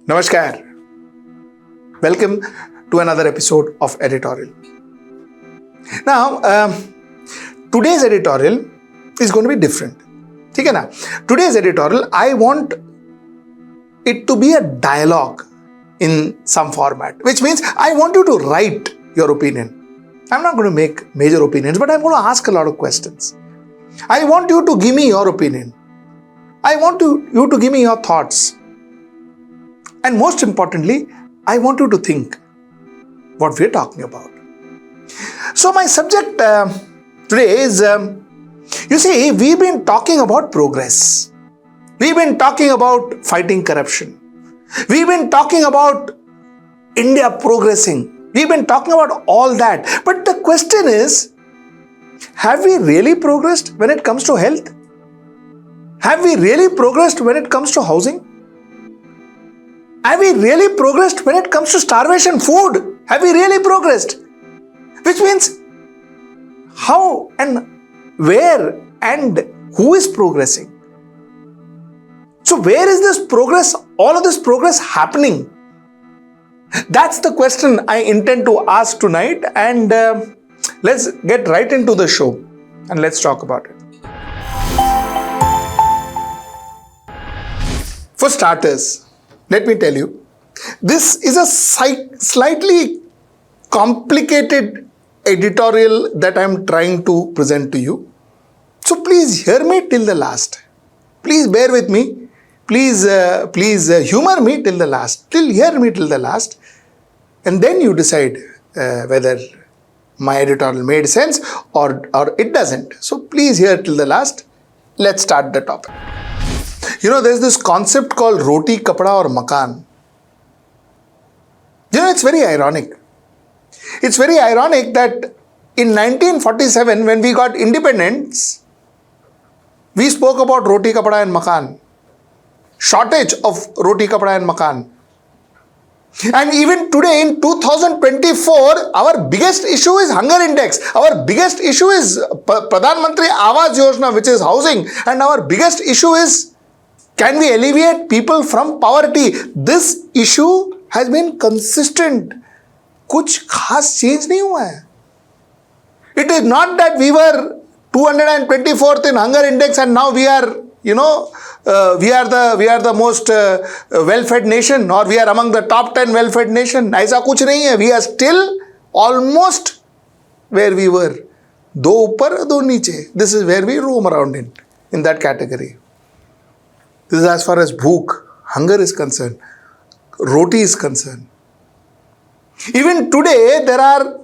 Namaskar. Welcome to another episode of Editorial. Now, today's editorial is going to be different. ठीक है ना? Today's editorial, I want it to be a dialogue in some format, which means I want you to write your opinion. I'm not going to make major opinions, but I'm going to ask a lot of questions. I want you to give me your opinion. I want you to give me your thoughts. And most importantly, I want you to think what we're talking about. So my subject today is, you see, we've been talking about progress. We've been talking about fighting corruption. We've been talking about India progressing. We've been talking about all that. But the question is, have we really progressed when it comes to health? Have we really progressed when it comes to housing? Have we really progressed when it comes to starvation food? Have we really progressed? Which means, how and where and who is progressing? So where is this progress, all of this progress happening? That's the question I intend to ask tonight, and let's get right into the show and let's talk about it. For starters, let me tell you, this is a slightly complicated editorial that I'm trying to present to you. So please hear me till the last. Please bear with me. Please humor me till the last. Hear me till the last. And then you decide whether my editorial made sense or it doesn't. So please hear till the last. Let's start the topic. You know, there's this concept called Roti, Kapda or Makaan. You know, it's very ironic. It's very ironic that in 1947, when we got independence, we spoke about Roti, Kapda and Makaan. Shortage of Roti, Kapda and Makaan. And even today in 2024, our biggest issue is hunger index. Our biggest issue is Pradhan Mantri Awas Yojana, which is housing. And our biggest issue is, can we alleviate people from poverty? This issue has been consistent. कुछ खास change नहीं हुआ है. It is not that we were 224th in hunger index and now we are, we are the most well-fed nation, or we are among the top 10 well-fed nation. ऐसा कुछ नहीं है. We are still almost where we were. दो ऊपर दो नीचे. This is where we roam around in that category. This is as far as bhook, hunger is concerned. Roti is concerned. Even today, there are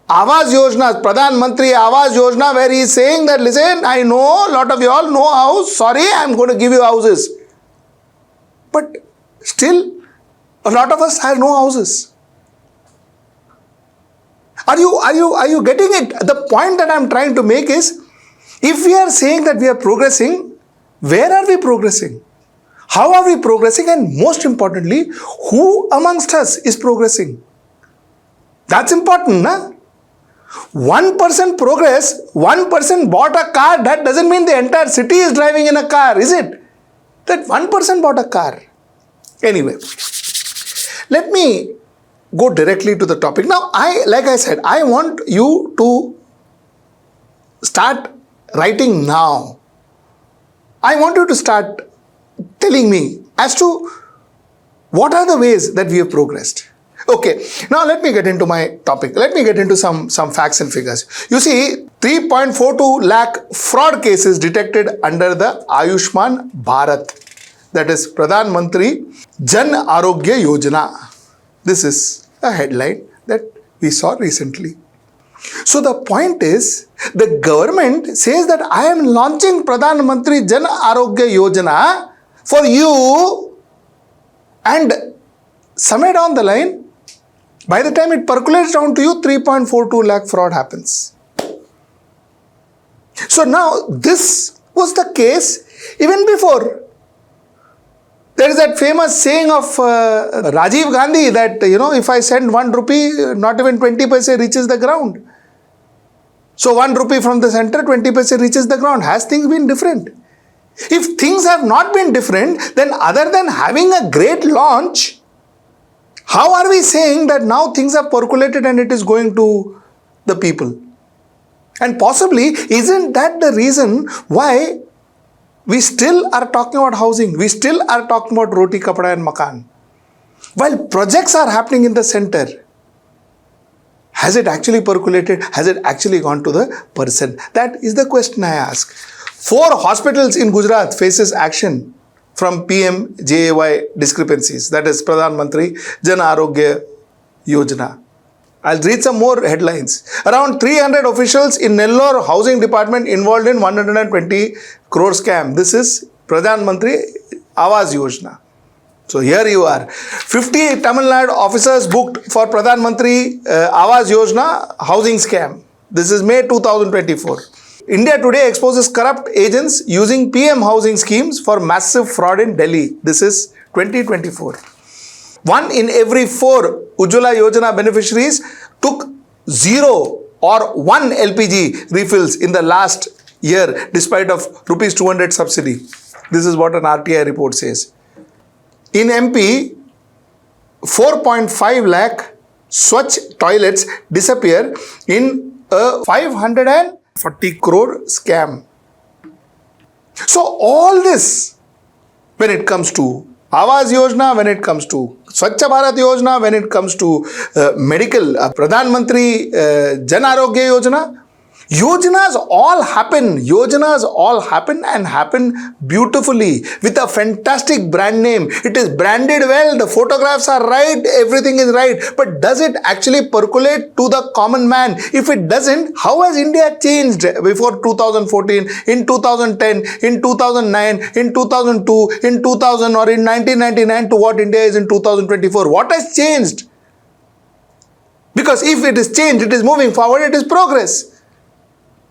Awas Yojanas, Pradhan Mantri Awas Yojana, where he is saying that, listen, I know a lot of you all no house. Sorry, I am going to give you houses. But still, a lot of us have no houses. Are you getting it? The point that I am trying to make is, if we are saying that we are progressing, where are we progressing? How are we progressing? And most importantly, who amongst us is progressing? That's important, na? One person progress, one person bought a car, that doesn't mean the entire city is driving in a car, is it? That one person bought a car. Anyway, let me go directly to the topic. Now, like I said, I want you to start writing now. I want you to start telling me as to what are the ways that we have progressed. Okay, now let me get into my topic. Let me get into some facts and figures. You see, 3.42 lakh fraud cases detected under the Ayushman Bharat, that is Pradhan Mantri Jan Arogya Yojana. This is a headline that we saw recently. So the point is, the government says that I am launching Pradhan Mantri Jan Arogya Yojana for you, and somewhere down the line, by the time it percolates down to you, 3.42 lakh fraud happens. So now, this was the case even before. There is that famous saying of Rajiv Gandhi that, if I send 1 rupee, not even 20 paise reaches the ground. So 1 rupee from the center, 20 paise reaches the ground. Has things been different? If things have not been different, then other than having a great launch, how are we saying that now things have percolated and it is going to the people? And possibly, isn't that the reason why we still are talking about housing? We still are talking about Roti, Kapda and Makaan. While projects are happening in the center, has it actually percolated? Has it actually gone to the person? That is the question I ask. 4 hospitals in Gujarat faces action from PMJAY discrepancies. That is Pradhan Mantri Jan Arogya Yojana. I'll read some more headlines. Around 300 officials in Nellore Housing Department involved in 120 crore scam. This is Pradhan Mantri Awas Yojana. So here you are. 50 Tamil Nadu officers booked for Pradhan Mantri Awas Yojana housing scam. This is May 2024. India Today exposes corrupt agents using PM housing schemes for massive fraud in Delhi. This is 2024. 1 in every 4 Ujjwala Yojana beneficiaries took 0 or 1 LPG refills in the last year despite of rupees 200 subsidy. This is what an RTI report says. In MP, 4.5 lakh Swachh toilets disappear in a 540 crore scam. So all this, when it comes to Awas Yojana, when it comes to Swachh Bharat Yojana, when it comes to medical, Pradhan Mantri Jan Arogya Yojana, Yojanas all happen and happen beautifully with a fantastic brand name. It is branded well, the photographs are right, everything is right. But does it actually percolate to the common man? If it doesn't, how has India changed before 2014, in 2010, in 2009, in 2002, in 2000 or in 1999 to what India is in 2024? What has changed? Because if it is changed, it is moving forward, it is progress.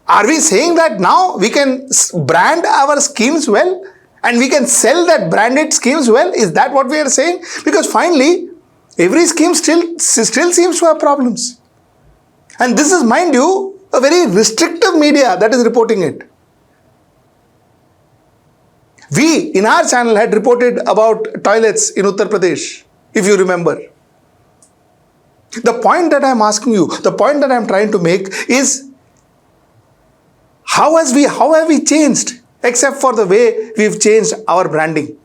Are we saying that now we can brand our schemes well and we can sell that branded schemes well? Is that what we are saying? Because finally, every scheme still seems to have problems. And this is, mind you, a very restrictive media that is reporting it. We, in our channel, had reported about toilets in Uttar Pradesh, if you remember. The point that I am asking you, the point that I am trying to make is, how have we changed except for the way we've changed our branding?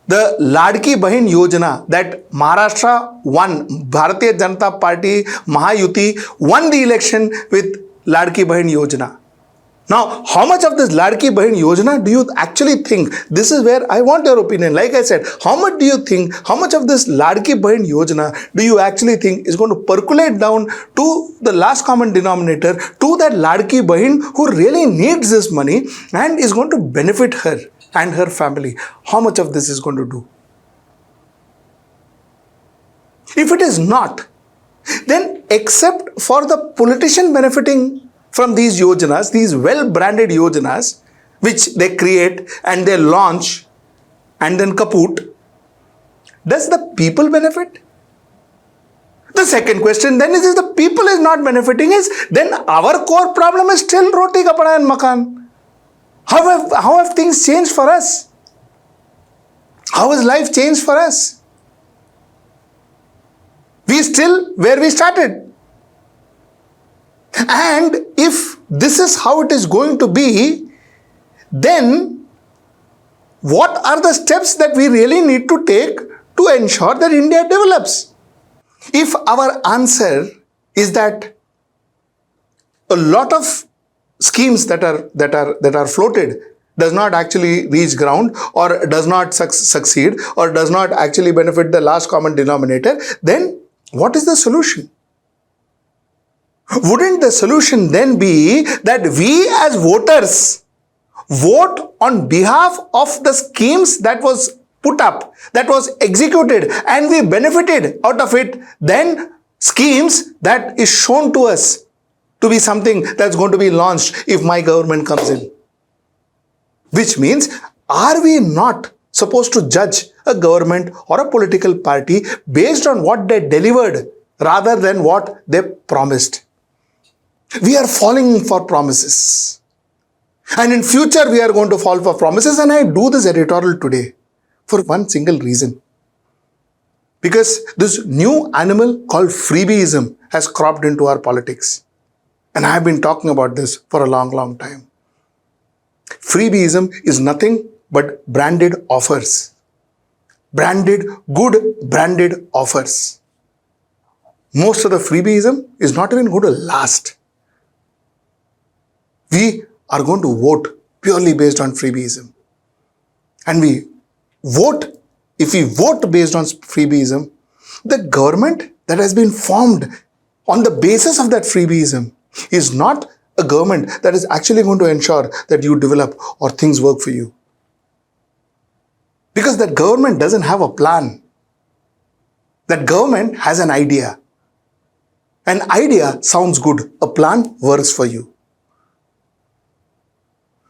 The Ladki Bahin Yojana that Maharashtra won, Bharatiya Janata Party, Mahayuti won the election with Ladki Bahin Yojana. Now, how much of this Ladki Bahin Yojana do you actually think? This is where I want your opinion. Like I said, how much of this Ladki Bahin Yojana do you actually think is going to percolate down to the last common denominator, to that Ladki Bahin who really needs this money and is going to benefit her and her family? How much of this is going to do? If it is not, then except for the politician benefiting from these yojanas, these well-branded yojanas, which they create and they launch and then kaput, does the people benefit? The second question then is, if the people is not benefiting, then our core problem is still Roti, Kapda and Makaan. How have things changed for us? How has life changed for us? We still where we started. And if this is how it is going to be, then what are the steps that we really need to take to ensure that India develops? If our answer is that a lot of schemes that are floated does not actually reach ground or does not succeed or does not actually benefit the last common denominator, then what is the solution? Wouldn't the solution then be that we as voters vote on behalf of the schemes that was put up, that was executed, and we benefited out of it, then schemes that is shown to us to be something that's going to be launched if my government comes in? Which means, are we not supposed to judge a government or a political party based on what they delivered rather than what they promised? We are falling for promises. And in future, we are going to fall for promises. And I do this editorial today for one single reason. Because this new animal called freebieism has cropped into our politics. And I have been talking about this for a long, long time. Freebieism is nothing but branded offers. Good branded offers. Most of the freebieism is not even going to last. We are going to vote purely based on freebieism. And if we vote based on freebieism, the government that has been formed on the basis of that freebieism is not a government that is actually going to ensure that you develop or things work for you. Because that government doesn't have a plan. That government has an idea. An idea sounds good. A plan works for you.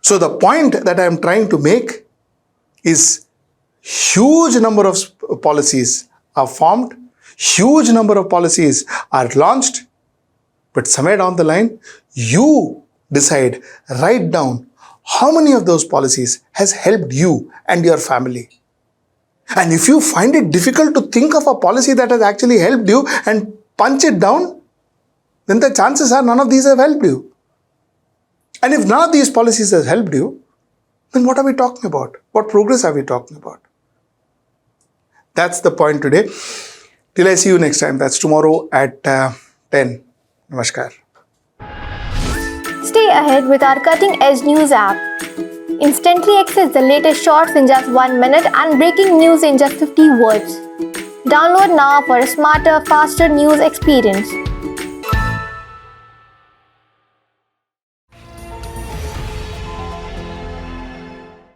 So the point that I am trying to make is huge number of policies are formed, huge number of policies are launched, but somewhere down the line, you decide, write down how many of those policies has helped you and your family. And if you find it difficult to think of a policy that has actually helped you and punch it down, then the chances are none of these have helped you. And if none of these policies has helped you, then what are we talking about? What progress are we talking about? That's the point today. Till I see you next time. That's tomorrow at 10. Namaskar. Stay ahead with our cutting-edge news app. Instantly access the latest shorts in just 1 minute and breaking news in just 50 words. Download now for a smarter, faster news experience.